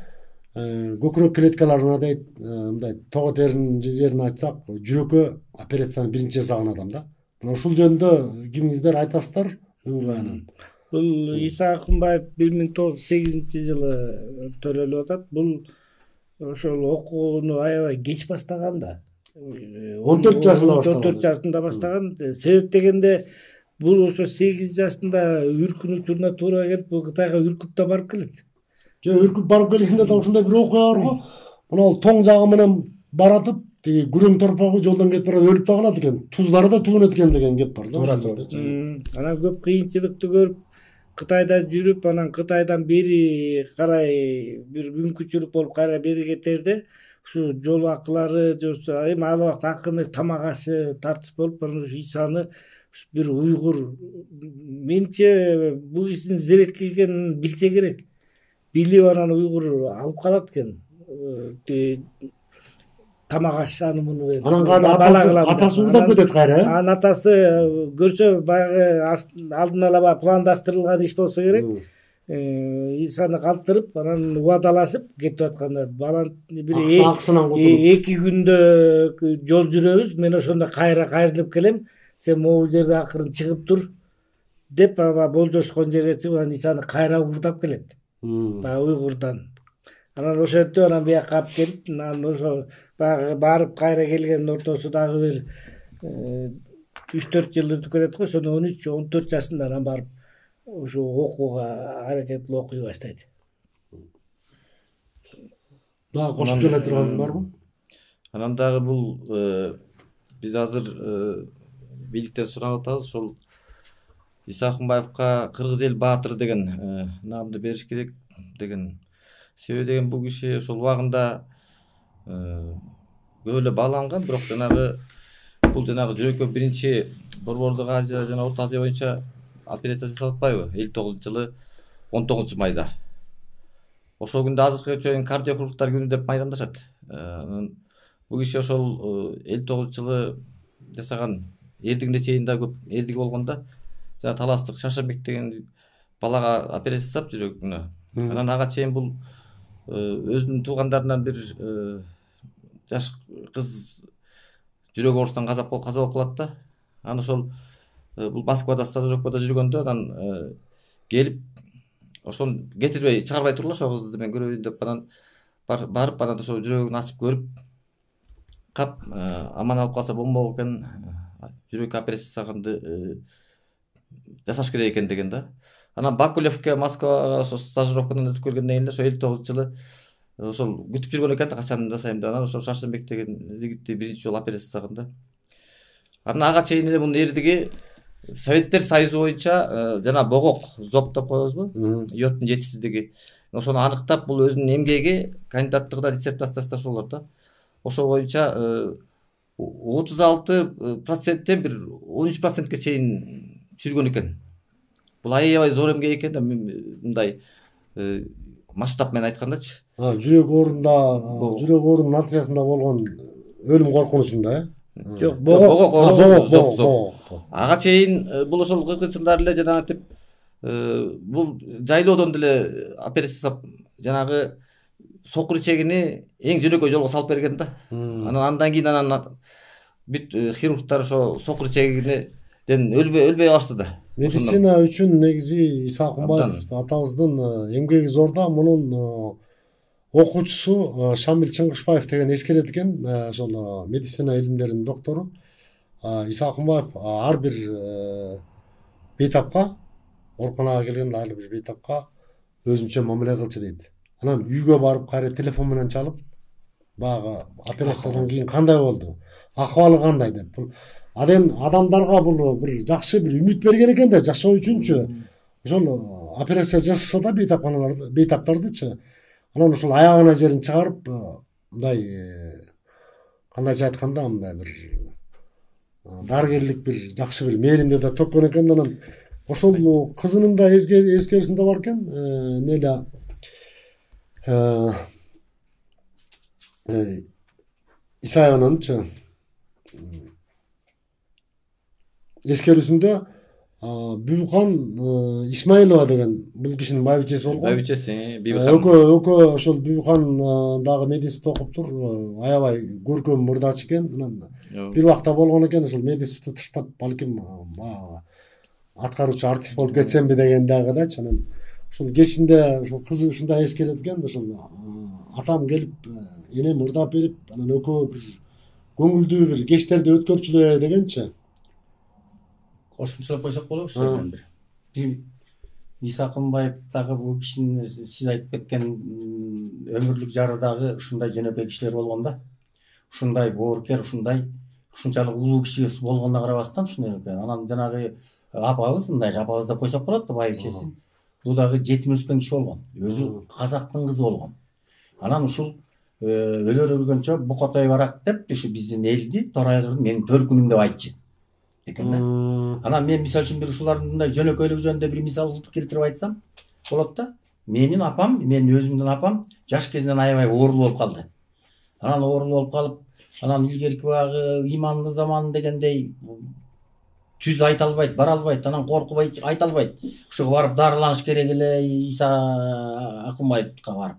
көкүрөк клеткаларына дейт, мындай тоо терисинин жерин айтсак, жүрөккө операцияны биринчи жасаган адам да. Мына ушул жөнүндө кимиңиздер айтасыздар? Бул Иса Акымбаев 1908-жылы төрөлүп атат. Бул ошол окууну аябай кеч баштаган да. 14 жашында баштаган. 14 жашында баштаган. Себеп дегенде бул ошо 8 жашында үркүнүп турна туура келип, бул Кытайга үркүп да барып келет. Үркүп барып келгенде да ушундай бир окуя бар го. Мына ал тоң жагы менен баратып, тиги күрөң торпогу жолдон кетип барып өлүп да калат экен. Туздары да түгөнөт экен деген кеп бар да. Анан көп кыйынчылыкты көрүп, Кытайда жүрүп, анан Кытайдан бери карай бир мүмкүнчүлүк болуп кайра бери кетерде, ушу жол акылары, эми ал убакта акы эмес тамак ашы тартыш болуп, анан ушу Исаны бир уйгур, менимче бул кишинин зеректүү экенин билсе керек. Билип анан уйгур алып калат экен. Тамак ашаны муну. Анан атасы урдап кетет кайра. Анан атасы көрсө баягы алдын ала баягы пландаштырылган иш болсо керек. Исаны калтырып, анан убадалашып кетип атканда баланы бир 2 күндө жол жүрөбүз. Мен ошондо кайрылып келем. Сен могул жерде акырын чыгып тур деп болжошкон жерге чыгып, анан Исаны кайра урдап келет. Уйгурдан. Анан ошентип анан бияка алып келип, анан ошо барып кайра келгендин ортосу дагы бир 3-4 жыл өтүп кетет го. Ошондо 13-14 жашында анан барып ошо окууга аракет кылып окуй баштайт. Дагы кошуп келе турган барбы? Анан дагы бул биз азыр бийликтен сурап атабыз, ошол Иса Акымбаевка кыргыз эл баатыры деген наамды бериш керек деген. Себеби деген бул киши ошол убагында көп эле бааланган, бирок бул жүрөккө биринчи Борбордук Азия жана Орто Азия боюнча операция жасап атпайбы? 59-жылы 19 майда. Ошол күндө азыркы чейин кардиохирургтар күнү деп майрамдашат. Бул киши ошол 59-жылы жасаган элдигинде чейин да көп элдиги болгондо жана Таластык Шашабек деген балага операция жасап жүрөгүнө. Анан ага чейин бул өзүнүн туугандарынан бир жаш кыз жүрөк оорусунан каза болуп калат да. Анан ошол бул Москвада стажировкада жүргөндө анан келип ошону кетирбей чыгарбай турула, ошол кызды мен көрөйүн деп анан барып анан ошо жүрөгүн ачып көрүп кап аман алып калса болмок экен, жүрөк операция жасаганды жасаш керек экен деген да. Анан Бакулевке Москвага ошо стажировкадан өтүп келгенден кийин ошо 59-жылы ошол күтүп жүргөн экен да, качан жасайм деп. Анан ошо Шаршенбек деген жигитти биринчи жолу операция жасаган да. Анан ага чейин эле мунун эрдиги Советтер Союзу боюнча жана богок ЗОП деп коебузбу? Йодтун жетишсиздиги. Ошону аныктап бул өзүнүн эмгеги, кандидаттыгына диссертациясы да ошолор да. Ошол боюнча 36%тен бир 13%ке чейин чүргөн экен. Бул аябай зор эмгек экен да, мындай масштаб менен айткандачы. Жүрөк оорунун натыйжасында болгон өлүм коркунучунда, Жок, богок. Ага чейин бул ошол 40-жылдар эле жанагынтип бул жайлоодон деле операция жасап жанагы сокур ичегини эң жөнөкөй жолго салып берген да. Андан кийин бүт хирургтар ошо сокур ичегинен өлбөй алышты да. Медицина үчүн негизи Иса Акымбаев атабыздын эмгеги зор да. Мунун окуучусу Шамил Чыңгышбаев деген эскерет экен, ошол медицина илимдеринин доктору. Иса Акынбаев ар бир бейтапка, ооруканага келгенде ар бир бейтапка өзүнчө мамиле кылчу дейт. Анан үйгө барып кайра телефон менен чалып, баягы операциядан кийин кандай болду, акыбалы кандай деп. Бул адамдарга бул бир жакшы бир үмүт берген экен да, жашоо үчүнчү. Ошол операция жасаса да бейтаптардычы. Анан ушул аягына жерин чыгарып, мындай кандайча айтканда мындай бир дарыгерлик бир жакшы бир мээримде да төккөн экен. Анан ошол кызынын да эскерүүсүндө бар экен. Неле Исаевнанчы эскерүүсүндө Бүйкан Исмаилова деген бул кишинин байбичеси болгон. Байбичеси Бибихан. Өкө ошол Бүйкан дагы мединститутта окуп тур. Аябай көркөм мырдач экен. Анан бир убакта болгон экен, ошол мединститутты таштап балким аткаруучу артист болуп кетсемби деген дагы дачы. Анан ошол кечинде ошол кызы ушундай эскерип экен, ошол атам келип, энем ырдап берип, анан экөө бир көңүлдүү бир кечтерди өткөрчүлө дегенчи. Кошумчалап койсок болобу? Бир Иса Акынбаев дагы бул кишинин сиз айтып кеткен өмүрлүк жары дагы ушундай жөнөкөй кишилер болгон да. Ушундай боорукер, ушунчалык улуу киши болгонуна карабастан ушундай экен. Анан жанагы апабыз, мындай апабыз деп койсок болот да, байбичеси. Бул дагы жетим өскөн киши болгон. Өзү казактын кызы болгон. Анан ушул өлөр өлгөнчө букотой барак деп ушу биздин элди Торайгырдын менин төркүнүм деп айтчы экен да. Анан мен мисалы үчүн бир ушулардын мындай жөнөкөйлүк жөнүндө бир мисал келтирип айтсам болот да. Менин апам, мен өзүмдүн апам жаш кезинен аябай оорулуу болуп калды. Анан оорулуу болуп калып, анан илгерки багы иманды заман дегендей түз айта албайт, бара албайт, анан коркубай айта албайт. Ушуга барып дарыланыш керек эле Иса Акынбаевга барып.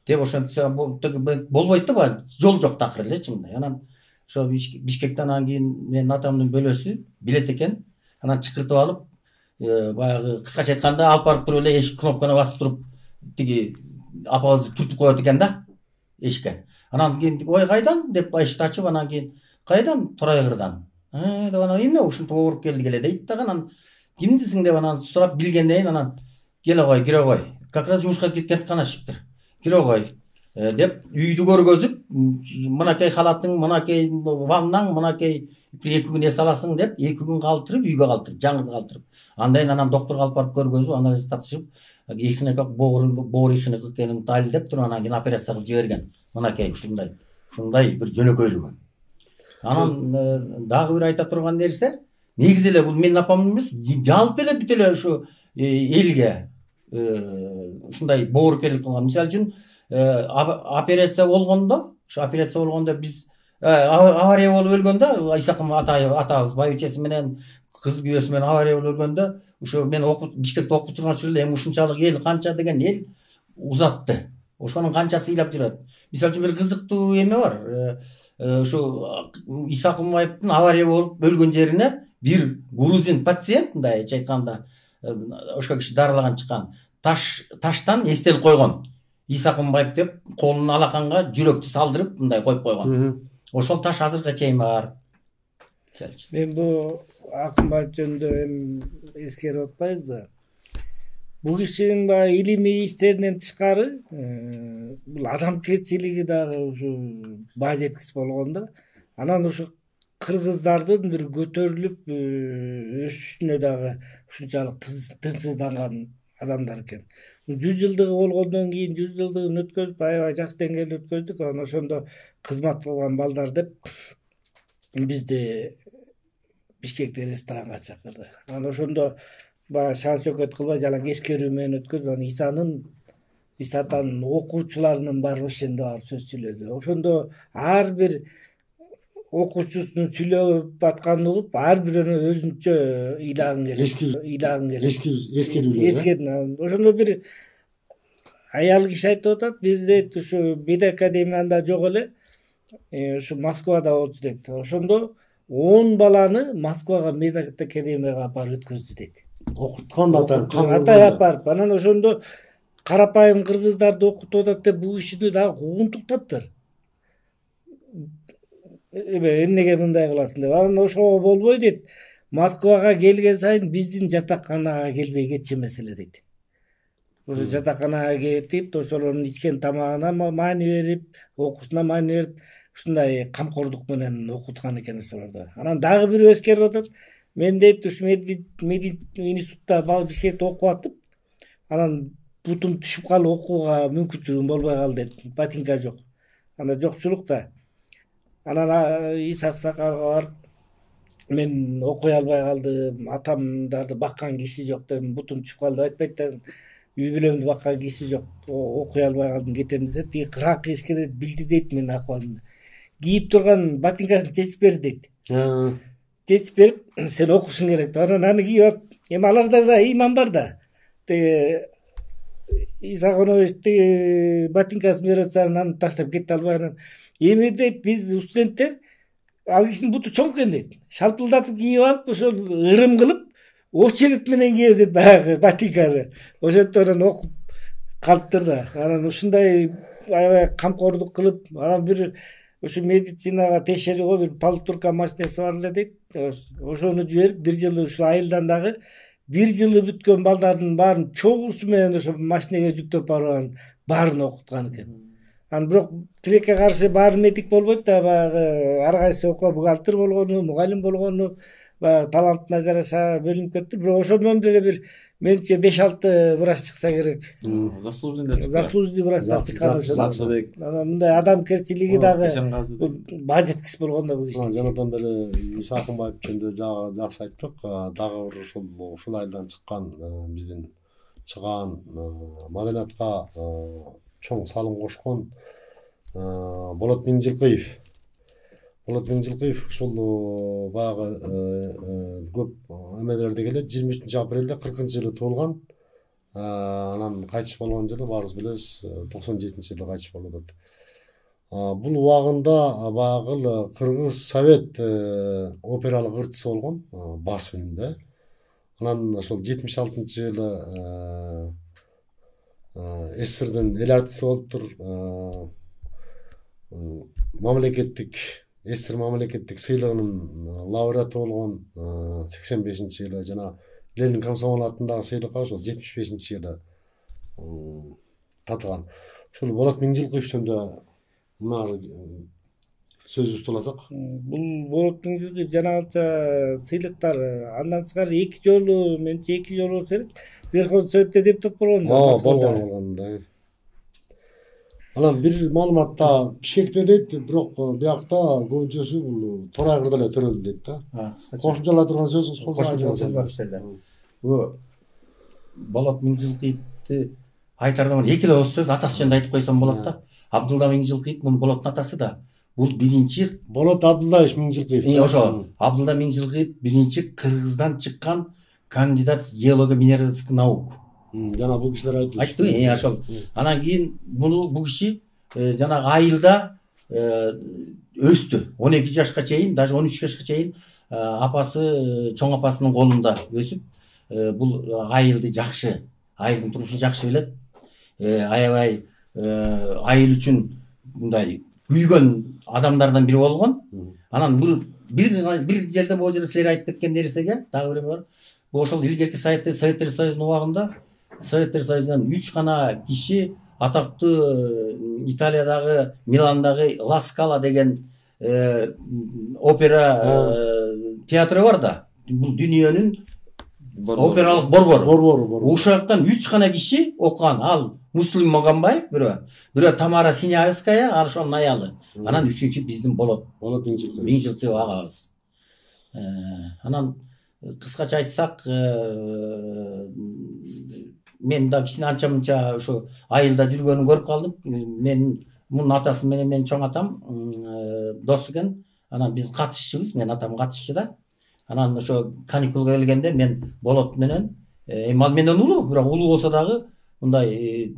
Деп ошентсе болбойт да, баягы жол жок такыр элечи мындай. Анан ошо Бишкектен анан кийин менин атамдын бөлөсү билет экен. Анан чакыртып алып, баягы кыскача айтканда алып барып туруп эле эшик кнопканы басып туруп, тиги апабызды түртүп коет экен да эшикке. Анан кийин ой кайдан деп эшикти ачып, анан кийин кайдан? Торайгырдан. Деп анан эмне ушинтип ооруп келдик эле дейт дагы. Анан кимдисиң деп анан сурап билгенден кийин анан келе кой, кире кой. Как раз жумушка кеткен канашыптыр. Кире кой деп үйдү көргөзүп, мынакей халатың, мынакей ваннаң, мынакей бир 2 күн эс аласың деп 2 күн калтырып, үйгө калтырып, жаңгыз калтырып. Андан анан доктурга алып барып көргөзүп, анализ тапшырып, ихнекок боор ихнекок экенин далилдеп туруп, анан кийин операция кылып жиберген. Мынакей ушундай бир жөнөкөйлүгү. Анан дагы бир айта турган нерсе, негизи эле бул менин апам эмес, жалпы эле бүт эле ушу элге ушундай боорукерлик кылган. Мисалы үчүн операция болгондо биз авария болуп өлгөндө, Иса Акынбаев атабыз байбичеси менен кыз күйөөсү менен авария болуп өлгөндө, ошо мен Бишкекте окуп турган учурда эми ушунчалык эл канча деген эл узатты. Ошонун канчасы ыйлап жүрөт. Мисалы үчүн бир кызыктуу эме бар. Ошо Иса Акынбаевдин авария болуп өлгөн жерине бир грузин пациент, мындайча айтканда, ошол киши дарылаган чыккан таштан эстелик койгон. Иса Акынбаев деп колун алаканга жүрөктү салдырып мындай коюп койгон. Ошол таш азыркыга чейин бар. Мен бул Акынбаев жөнүндө эми эскерип атпайбызбы? Бул кишинин баягы илимий иштеринен тышкары бул адамчылыгы дагы ушу баа жеткис болгон да. Анан ушу кыргыздардын бир көтөрүлүп өсүшүнө дагы ушунчалык тынчсызданган адамдар экен. 100 жылдыгы болгондон кийин 100 жылдыгын өткөзүп, аябай жакшы деңгээлде өткөздүк. Анан ошондо кызмат кылган балдар деп бизди Бишкекте ресторанга чакырды. Анан ошондо баягы шан сөкөт кылбай жалаң эскерүү менен өткөзүп, анан Исатанын окуучуларынын баары ошондо барып сөз сүйлөдү. Ошондо ар бир окуучусунун сүйлөп атканын угуп, ар бирөөнө өзүнчө ыйлагын келет. Эскерүү. Ошондо бир аял киши айтып атат, бизде ушу Бед академияда жок эле, ушу Москвада болчу дейт. Ошондо 10 баланы Москвага Мед академияга барып өткөздү дейт. Окуткан атай апарып. Анан ошондо карапайым кыргыздарды окутуп атат деп бул кишини дагы угунтуктаптыр. эмнеге мындай кыласың деп. Анан ошого болбой дейт. Москвага келген сайын биздин жатаканага келбей кетчү маселе дейт. Ошо жатаканага кетип, ошолордун ичкен тамагына маани берип, окуусуна маани берип, ушундай камкордук менен окуткан экен ошолорду. Анан дагы бирөө эскерип атат. Мен дейт ушу институтта Бишкекте окуп атып, анан бутум түшүп калып окууга мүмкүнчүлүгүм болбой калды дейт. Ботинка жок. Анда жокчулук да. Анан Исак Сакалга барып, мен окуй албай калдым, атамдарды баккан киши жок деп, бутум түшүп калды айтпайт да, үй бүлөмдү баккан киши жок, окуй албай калдым, кетем десе, тиги кыракы эскерет билди дейт менин акыбалымды. Кийип турган ботинкасын чечип берди дейт. Чечип берип, сен окушуң керек деп. Анан аны кийип алып, эми аларда да ыйман бар да. Тиги Исак Онович тиги ботинкасын берип атса, аны таштап кете албай, анан эми дейт, биз студенттер ал кишинин буту чоң экен дейт. Шалпылдатып кийип алып, ошол ырым кылып, очередь менен кийип дейт баягы ботинканы. Ошентип анан окуп калыптыр да. Анан ушундай аябай камкордук кылып, анан бир ушу медицинага текшерүүгө бир полутурка машинеси бар эле дейт. Ошону жиберип, бир жылы ушул айылдан дагы бир жылы бүткөн балдардын баарын чогуусу менен ошо машинеге жүктөп барып баарын окуткан экен. Анан бирок тилекке каршы баары медик болбойт да, баягы ар кайсы окуга бухгалтер болгону, мугалим болгону, баягы талантына жараша бөлүнүп кетти. Бирок ошондон деле бир менимче 5-6 врач чыкса керек. Заслуженный врачтар чыккан. Анан мындай адамгерчилиги дагы баа жеткис болгондо бул ишти. Жанадан бери Иса Акынбаев жөнүндө жакшы айттык. Дагы бир ушул айылдан чыккан биздин чыгаан маданиятка чоң салым кошкон Болот Миңжилкыев. Болот Миңжилкыев ушул баягы көп эмелерде келет. 23 апрелде 40-жылы туулган. Анан кайтыш болгон жылы баарыбыз билебиз 97-жылы кайтыш болуп атат. Бул убагында баягы Кыргыз Совет опералык ырчысы болгон баш үнүндө. Анан ошол 76-жылы СССРдин эл артисти болуптур. Мамлекеттик СССР мамлекеттик сыйлыгынын лауреаты болгон 85-жылы жана Ленин комсомол атындагы сыйлыкка ошол 75-жылы татыган. Ошол Болот Миңжилкыев жөнүндө мына сөз устуласак. Бул Болот Миңжилкыев жанагынча сыйлыктар андан тышкары 2 жолу, менимче 2 жолу болсо керек. Верховный Советте депутат болгон. Болгон да. Анан бир маалыматта Бишкекте дейт, бирок биякта көбүнчөсү бул Торайгырда эле төрөлдү дейт да. Кошумчалай турган сөзүңүз болсо. Бул Болот Миңжилкыевди айтардан 2 эле сөз атасы жөнүндө айтып койсом болот да. Абдулла Миңжилкыев мунун Болоттун атасы да. Бул биринчи Болот Абдуллаевич Миңжилкыев. Ошо Абдулла Миңжилкыев биринчи Кыргыздан чыккан кандидат геология минералистик наук. Жана бул кишилер айтты. Ошол. Анан кийин бул киши жанагы айылда өстү. 12 жашка чейин, даже 13 жашка чейин апасы, чоң апасынын колунда өсүп, бул айылды жакшы, айылдын турмушун жакшы билет. Аябай айыл үчүн мындай күйгөн адамдардан бири болгон. Анан бул бир жерде бул жерде силер айтып кеткен нерсеге дагы бир бар. Бул ошол илгерки Советтер Союзунун убагында Советтер Союзунан 3 гана киши атактуу Италиядагы Миландагы Ла Скала деген опера театры бар да. Бул дүйнөнүн опералык борбору. Ошол жактан 3 гана киши окуган. Ал Муслим Могамбаев бирөө Тамара Синявская, ошонун аялы. Анан 3-чү биздин Болот Миңжилкыев агабыз. Анан кыскача айтсак, мен да кичине анча-мынча ошо айылда жүргөнүн көрүп калдым. Мен мунун атасы менен мен чоң атам дос экен. Анан биз катышчыбыз, мен атам катышчы да. Анан ошо каникулга келгенде мен Болот менен ал менден улуу, бирок улуу болсо дагы мындай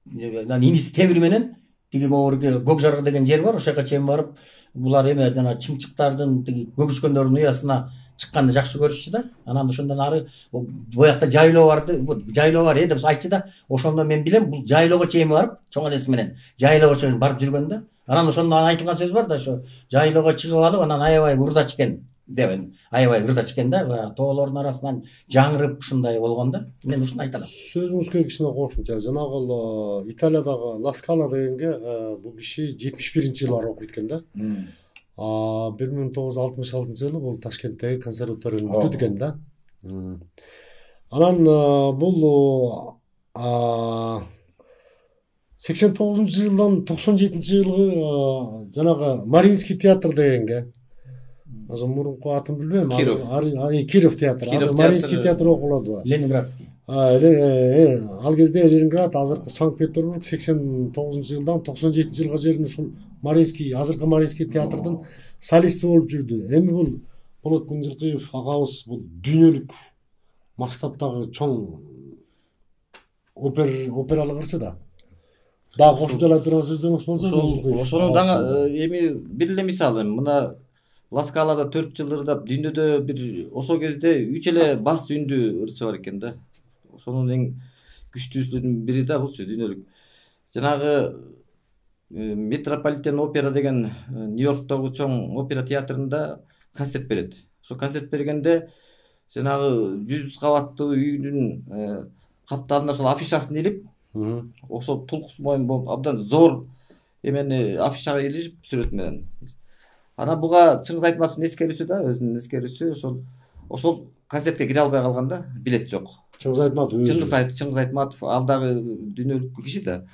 иниси Темир менен тиги могорге Көкжарга деген жер бар, ошол жака чейин барып, булар эме жана чымчыктардын тиги көгүшкөндөрдүн уясына чыкканды жакшы көрүшчү да. Анан ошондон ары буякта жайлоо бар деп айтчы да. Ошондо мен билем, бул жайлоого чейин барып, чоң элеси менен жайлоого чейин барып жүргөндө, Анан ошондо айтылган сөз бар да, ошо жайлоого чыгып алып, анан аябай ырдач экен деп, аябай ырдач экен да, тоолордун арасынан жаңырып ушундай болгон да. Мен ушуну айта алам. Сөзүңүзгө кичине кошумча, жанагы Италиядагы Ла Скала дегенге бул киши 71-жылы окуйт экен да. 1966-жылы бул Ташкенттеги консерваторияны бүтүт экен да. Анан бул 89-жылдан 97-жылгы жанагы Мариинский театр дегенге, азыр мурунку атын билбейм, Киров театр, азыр Мариинский театр окулат. Ленинградский. Ал кезде Ленинград, азыркы Санкт-Петербург 89-жылдан 97-жылга чейин ушул Мариинский, азыркы Мариинский театрдын солисти болуп жүрдү. Эми бул Болот Миңжилкыев агабыз бул дүйнөлүк масштабтагы чоң опералык ырчы да. Дагы кошумчалай турган сөздөңүз болсо, ошону дагы эми бир эле мисалы, мына Ла Скалада 4 жыл ырдап, дүйнөдө бир ошол кезде 3 эле бас үндүү ырчы бар экен да. Ошонун эң күчтүүсүнүн бири да булчу дүйнөлүк. Жанагы Метрополитен опера деген Нью-Йорктогу чоң опера театрында концерт берет. Ошо концерт бергенде жанагы 100 кабаттуу үйдүн капталына ошол афишасын илип, ошол тулкус моюн болуп абдан зор эмени афишага илишип сүрөт менен. Ана буга Чыңгыз Айтматовдун эскерүүсү да, өзүнүн эскерүүсү, ошол концертке кире албай калганда, билет жок. Чыңгыз Айтматов Чыңгыз Айтматов ал дагы дүйнөлүк киши да.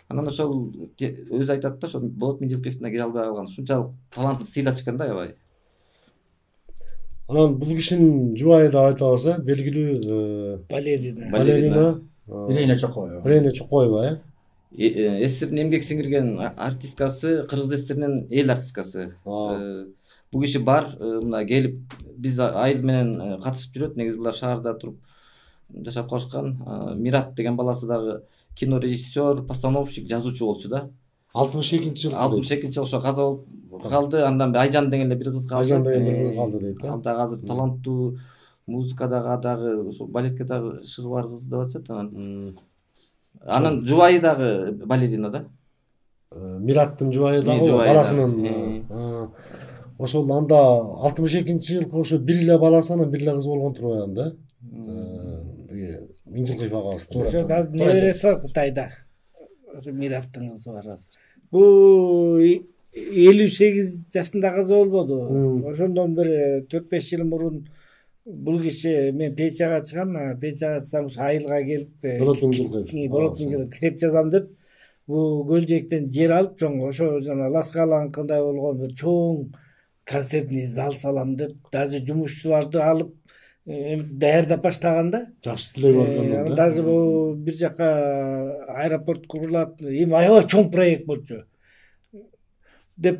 Анан ошол өзү айтат да, ошо Болот Миңжилкыевдин кире албай калган, ушунчалык талантын сыйлашкан да аябай. Анан бул кишинин жубайы да айта алса, белгилүү балерина Ирина Чокоева. Ирина Чокоева, СССРдин эмгек сиңирген артисткасы, Кыргыз СССРинин эл артисткасы. Бул киши бар, мына келип биз айыл менен катышып жүрөт. Негизи булар шаарда туруп жашап калышкан. Мират деген баласы дагы кино режиссер, постановщик, жазуучу болчу да. 62-жылы ошо каза болуп калды. Андан Айжан деген эле бир кыз калды. Айжан деген бир кыз калды дейт. Ал дагы азыр таланттуу, музыкадагы дагы ошо балетке дагы шыгы бар кыз деп атышат. Анан жубайы дагы балерина да. Мираттын жубайы дагы баласынын. Ошол анда 62-жылкы ошо бир эле баласы, анан бир эле кыз болгон турбайбы да. Миңжилкыев агабыздын. Ошо да небереси бар Кытайда. Ошо Мираттын кызы бар азыр. Бул 58 жашында каза болбоду. Ошондон бир 4-5 жыл мурун бул киши, мен пенсияга чыгам, пенсияга чыксам ушу айылга келип Болот Миңжилкыев китеп жазам деп, бул көл жээктен жер алып, чоң ошо жана Ла Скаланыкындай болгон бир чоң концертный зал салам деп, даже жумушчуларды алып даярдап баштаган да. Жакшы тилек барган да. Даже бул бир жака аэропорт курулат, эми аябай чоң проект болчу деп,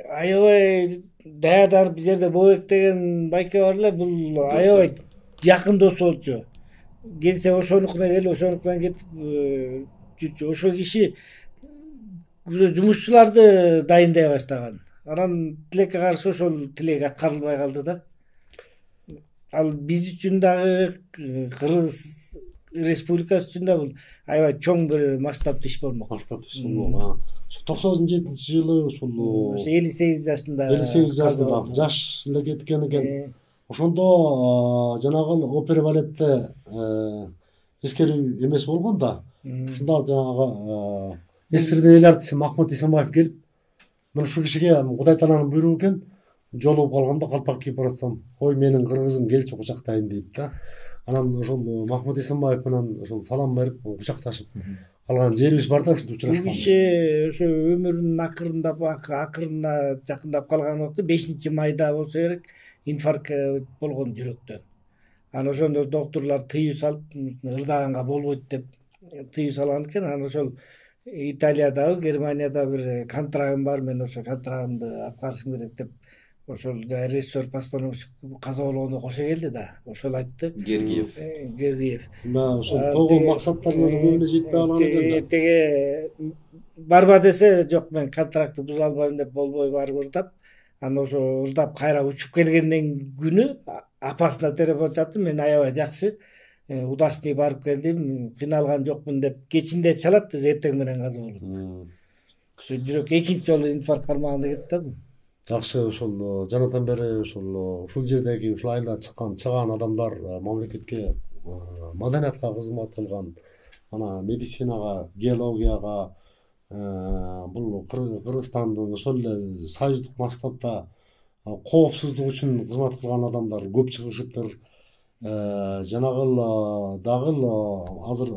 аябай даярданып бир жерде Боек деген байке бар эле, бул аябай жакын досу болчу. Келсе ошонукуна келип, ошонукунан кетип жүрчү. Ошол киши жумушчуларды дайындай баштаган. Анан тилекке каршы ошол тилек аткарылбай калды да. Ал биз үчүн дагы, Кыргыз Республикасы үчүн да бул аябай чоң бир масштабтуу иш болмок. Масштабтуу иш болмок. 97-жылы ушул 58 жашында. 58 жашында жаш эле кеткен экен. Ошондо жанагы опера балетте эскерүү эмес болгон да. Ушунда жанагы СССРдин эл артисти Махмут Исенбаев келип, мен ушул кишиге Кудай таананын буйругу экен, жолугуп калганда калпак кийип баратсам, ой менин кыргызым келчи кучактайын дейт да. Анан ошол Махмут Исенбаев менен ошол салам берип, кучакташып калган жерибиз бар да, ушунда учурашканбыз. Киши ошо өмүрүнүн акырына жакындап калган убакта 5-майда болсо керек, инфаркт болгон жүрөктөн. Анан ошондо доктурлар тыюу салып, ырдаганга болбойт деп тыюу салган экен. Анан ошол Италиядагы, Германияда бир контрагым бар, мен ошо контрагымды аткарышым керек деп, ошол режиссер, постановщик каза болгондо кошо келди да. Ошол айтты. Гергиев. Да, ошол койгон максаттарына да көбүнө жетпей калган экен. Теге барба десе, жок мен контрактты буза албайм деп болбой барып ырдап, анан ошо ырдап кайра учуп келгенден күнү апасына телефон чаптым, мен аябай жакшы удачный барып келдим, кыйналган жокмун деп кечинде чалат, эртең менен каза болот. жүрөк экинчи жолу инфаркт кармаганда кетти да бул. Жакшы, ошол жанатан бери ушул жердеги ушул айылда чыган адамдар мамлекетке маданиятка кызмат кылган, ана медицинага, геологияга, бул Кыргызстандын ошол эле союздук масштабта коопсуздук үчүн кызмат кылган адамдар көп чыгышыптыр. Жанагыл дагы азыр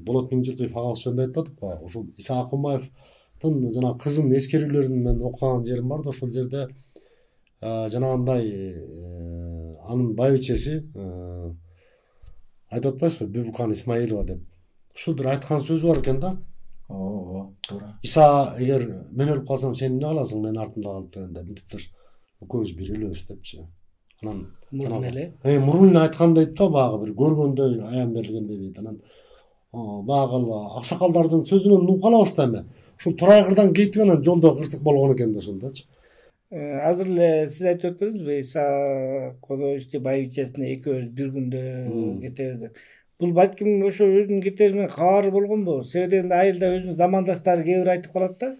Болот Миңжикеев агабыз жөнүндө айтып атып го, ушул Иса Акымбаевдин жана кызын эскерүүлөрүн мен окуган жерим бар да, ошол жерде жанагындай анын байбичеси айтып атпайсызбы, Бүбүкан Исмаилова деп. Ушул бир айткан сөзү бар экен да. Туура. Иса, эгер мен өлүп калсам сен эмне кыласың, мен артымда калып дегенде мынтиптир экөөбүз бир элебиз депчи. Анан мурун эле айткан дейт да, баягы бир көргөндөй аян берилгендей дейт. Анан баягы аксакалдардын сөзүнөн угуп калабыз да эми. Ушул Турайгырдан кетип анан жолдо кырсык болгон экен да ошондочу. Азыр эле сиз айтып өттүңүзбү, Иса Кодоевичти байбичесине экөөбүз бир күндө кетебиз деп. Бул балким ошо өзүнүн кетери менен кабары болгонбу? Себеби дегенде айылда өзүнүн замандаштары кээ бир айтып калат да.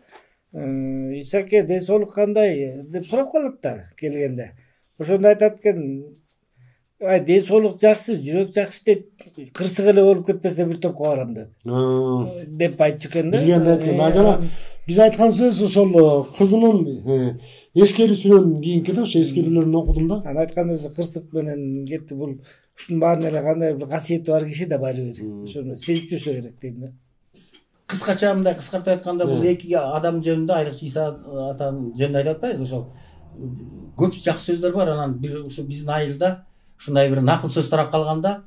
Исаке ден соолук кандай деп сурап калат да келгенде. Ошондо айтат экен, ден соолук жакшы, жүрөк жакшы дейт, кырсык эле болуп кетпесе бир топко барам деп айтчу экен да. Билгенде жана биз айткан сөз ошол кызынын эскерүүсүнөн кийинки да, ошо эскерүүлөрүн окудум да. Анан айткан өзү кырсык менен кетти, бул ушунун баарына эле кандай бир касиети бар киши да барыбир. Ошону сезип жүрсө керек дейм да. Кыскача мындай кыскартып айтканда, бул эки адам жөнүндө, айрыкча Иса атанын жөнүндө айтып атпайбызбы, ошол көп жакшы сөздөр бар. Анан бир ушу биздин айылда ушундай бир накыл сөз тарап калганда,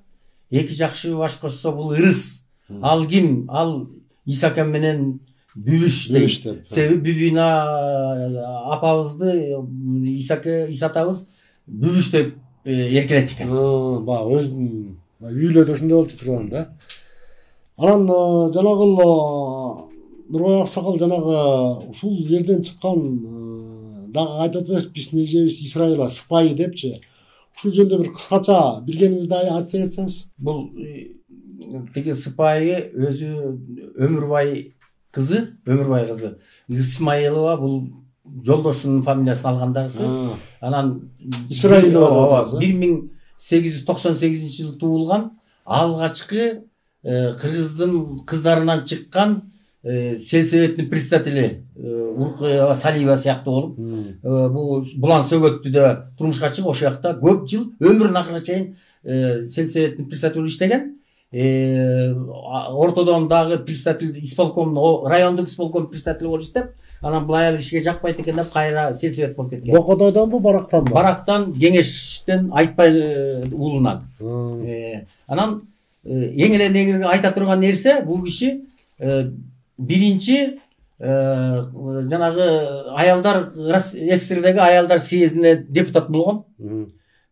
эки жакшы баш кошсо бул ырыс. Ал ким? Ал Исаке менен Бүбүш дейт. Себеби Бүбүна апабызды Иса атабыз Бүбүш деп эркелетчү экен. Баягы өзүнүн үйлөдө ошондой болчу турган да. Анан жанагыл Нурбай аксакал жанагы ушул жерден чыккан дагы айтып атпайбыз, биздин эжебиз Исраилова сыпайы депчи. Ушул жөнүндө бир кыскача билгениңизди айтып кетсеңиз. Бул тиги сыпайы өзү Өмүрбай кызы Исмаилова, бул жолдошунун фамилиясын алгандагысы. Анан Исраилова 1898 жылы туулган, алгачкы кыргыздын кыздарынан чыккан сельсоветтин председатели Уркуева Салиева сыяктуу болуп, булан сөгөттүдө турмушка чыгып, ошол жакта көп жыл өмүрүнүн акырына чейин сельсоветтин председатели болуп иштеген. Ортодон дагы председатель исполкомдун, райондук исполком председатели болуп иштеп, анан бул аял кишиге жакпайт экен деп кайра сельсовет болуп кеткен. Бокодойдонбу, Барактанбы? Барактан, Кеңештен, Айтбай уулунан. Анан эң эле негизи айта турган нерсе, бул киши биринчи жанагы аялдар СССРдеги аялдар съездине депутат болгон,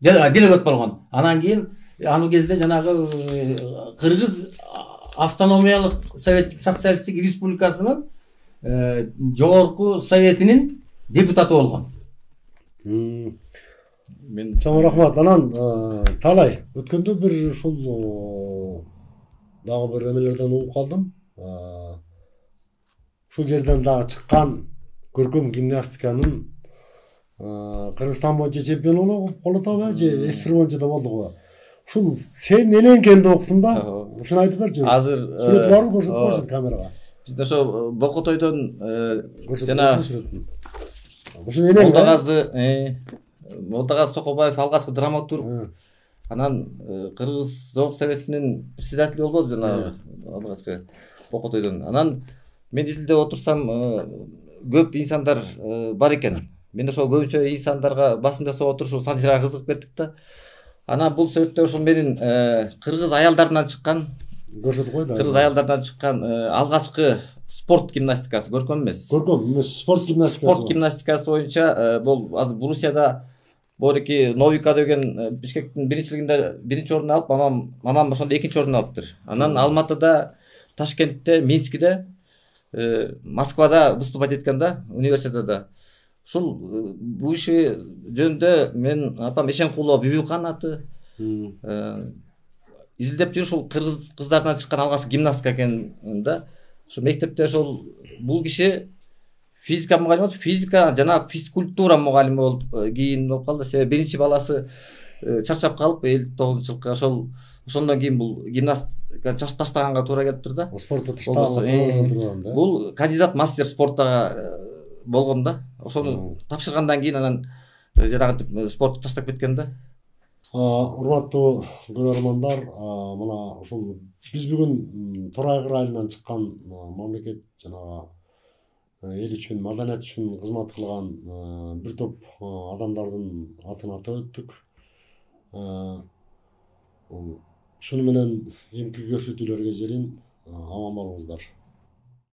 делегат болгон. Анан кийин ал кезде жанагы Кыргыз автономиялык советтик социалисттик республикасынын жогорку советинин депутаты болгон. Мен чоң рахмат. Анан талай өткөндө бир ушул дагы бир эмелерден угуп калдым. Ушул жерден дагы чыккан көркөм гимнастиканын Кыргызстан боюнча чемпиону болуп атабы же СССР боюнча да болду го. Ушул сен энен келди уктум да. Ушуну айтып берчи. Азыр сүрөт барбы, көрсөтүп койсун камерага. Бизде ошо Бокотойдон жана ушуну энен Молдагаз Токобаев алгачкы драматург. Анан Кыргыз Зоок советинин председатели болбоду жана алгачкы Бокотойдон. Анан мен изилдеп отурсам көп инсандар бар экен. Мен ошол көбүнчө инсандарга басым жасап отурушу санжырага кызыгып кеттик да. Анан бул сөйттө ошол менин кыргыз аялдарынан чыккан, көрсөтүп кой да. Кыргыз аялдарынан чыккан алгачкы спорт гимнастикасы, көркөм эмес. Көркөм эмес, спорт гимнастикасы. Спорт гимнастикасы боюнча бул азыр Бурусияда Борики Новика деген Бишкектин биринчилигинде биринчи орун алып, мамам ошондо экинчи орун алыптыр. Анан Алматыда, Ташкентте, Минскиде, Москвада выступать эткен да, университетте. Ушул бул иши жөнүндө мен апам Эшенкулова Бүбүкан аты изилдеп жүр, ушул кыргыз кыздарынан чыккан алгачкы гимнастика экен да. Ошо мектепте ошол бул киши физика мугалими болчу, физика жана физкультура мугалими болуп кийин болуп калды. Себеби биринчи баласы чарчап калып 59-жылкы ошондон кийин бул гимнастика таштаганга туура келиптир да. Спортто таштаганга бул кандидат мастер спорта болгон да. Ошону тапшыргандан кийин анан жанагынтип спортту таштап кеткен да. Урматтуу көрөрмандар, мына ушул биз бүгүн Торайгыр айылынан чыккан мамлекет жанагы эл үчүн, маданият үчүн кызмат кылган бир топ адамдардын атын атап өттүк. Шуну менен эмки көрсөтүүлөргө чейин аман болуңуздар.